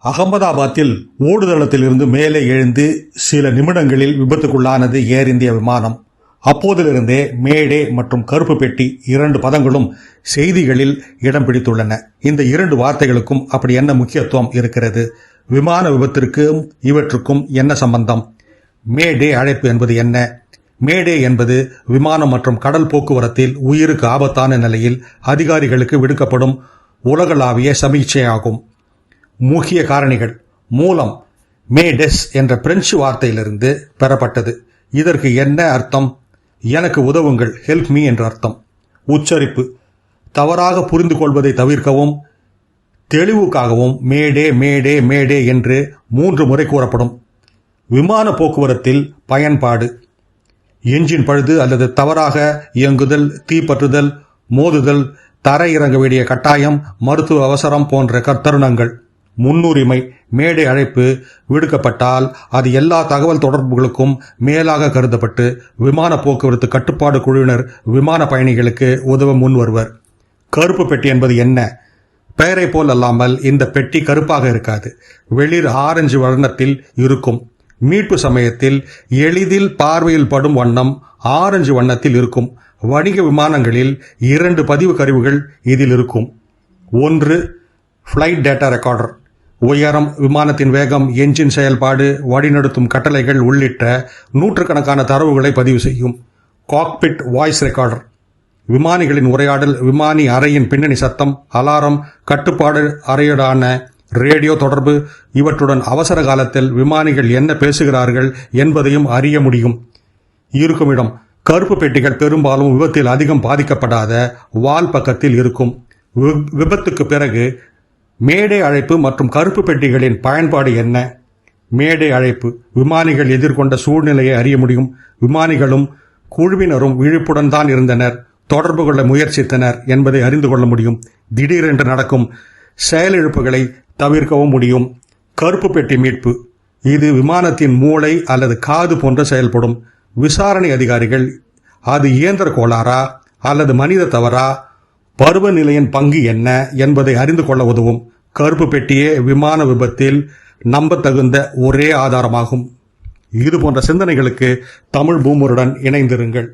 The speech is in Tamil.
அகமதாபாத்தில் ஓடுதளத்திலிருந்து மேலே எழுந்து சில நிமிடங்களில் விபத்துக்குள்ளானது ஏர் இந்தியா விமானம். அப்போதிலிருந்தே மேடே மற்றும் கருப்பு பெட்டி இரண்டு பதங்களும் செய்திகளில் இடம் பிடித்துள்ளன. இந்த இரண்டு வார்த்தைகளுக்கும் அப்படி என்ன முக்கியத்துவம் இருக்கிறது? விமான விபத்திற்கும் இவற்றுக்கும் என்ன சம்பந்தம்? மேடே அழைப்பு என்பது என்ன? மேடே என்பது விமானம் மற்றும் கடல் போக்குவரத்தில் உயிருக்கு ஆபத்தான நிலையில் அதிகாரிகளுக்கு விடுக்கப்படும் உலகளாவிய சமீட்சையாகும். முக்கிய காரணிகள். மூலம் மேடெஸ் என்ற பிரெஞ்சு வார்த்தையிலிருந்து பெறப்பட்டது. இதற்கு என்ன அர்த்தம்? எனக்கு உதவுங்கள், ஹெல்ப் மீ என்ற அர்த்தம். உச்சரிப்பு. தவறாக புரிந்து கொள்வதை தவிர்க்கவும் தெளிவுக்காகவும் மேடே மேடே மேடே என்று 3 முறை கூறப்படும். விமான போக்குவரத்தில் பயன்பாடு. என்ஜின் பழுது அல்லது தவறாக இயங்குதல், தீப்பற்றுதல், மோதுதல், தரை இறங்க வேண்டிய கட்டாயம், மருத்துவ அவசரம் போன்ற தருணங்கள். முன்னுரிமை. மேடை அழைப்பு விடுக்கப்பட்டால் அது எல்லா தகவல் தொடர்புகளுக்கும் மேலாக கருதப்பட்டு விமான போக்குவரத்து கட்டுப்பாடு குழுவினர் விமான பயணிகளுக்கு உதவ முன்வருவர். கருப்பு பெட்டி என்பது என்ன? பெயரை போல் அல்லாமல் இந்த பெட்டி கருப்பாக இருக்காது. வெளிர் ஆரஞ்சு வண்ணத்தில் இருக்கும். மீட்பு சமயத்தில் எளிதில் பார்வையில் படும் வண்ணம் ஆரஞ்சு வண்ணத்தில் இருக்கும். வணிக விமானங்களில் 2 பதிவு கருவிகள் இதில் இருக்கும். 1. Flight data recorder. உயரம், விமானத்தின் வேகம், என்ஜின் செயல்பாடு, வழிநடத்தும் கட்டளைகள் உள்ளிட்ட நூற்றுக்கணக்கான தரவுகளை பதிவு செய்யும். Cockpit voice recorder. விமானிகளின் உரையாடல், விமானி அறையின் பின்னணி சத்தம், அலாரம், கட்டுப்பாடு அறையுடான ரேடியோ தொடர்பு இவற்றுடன் அவசர காலத்தில் விமானிகள் என்ன பேசுகிறார்கள் என்பதையும் அறிய முடியும். இருக்குமிடம். கருப்பு பெட்டிகள் பெரும்பாலும் விபத்தில் அதிகம் பாதிக்கப்படாத வால் பக்கத்தில் இருக்கும். விபத்துக்கு பிறகு மேடை அழைப்பு மற்றும் கருப்பு பெட்டிகளின் பயன்பாடு என்ன? மேடை அழைப்பு. விமானிகள் எதிர்கொண்ட சூழ்நிலையை அறிய முடியும். விமானிகளும் குழுவினரும் விழிப்புடன் தான் இருந்தனர், தொடர்பு கொள்ள முயற்சித்தனர் என்பதை அறிந்து கொள்ள முடியும். திடீரென்று நடக்கும் செயலிழப்புகளை தவிர்க்கவும் முடியும். கருப்பு பெட்டி மீட்பு. இது விமானத்தின் மூளை அல்லது காது போன்ற செயல்படும். விசாரணை அதிகாரிகள் அது இயந்திர கோளாறா அல்லது மனித தவறா, பருவநிலையின் பங்கு என்ன என்பதை அறிந்து கொள்ள உதவும். கருப்பு பெட்டியே விமான விபத்தில் நம்பத்தகுந்த ஒரே ஆதாரமாகும். இது போன்ற சிந்தனைகளுக்கு தமிழ் பூமருடன் இணைந்திருங்கள்.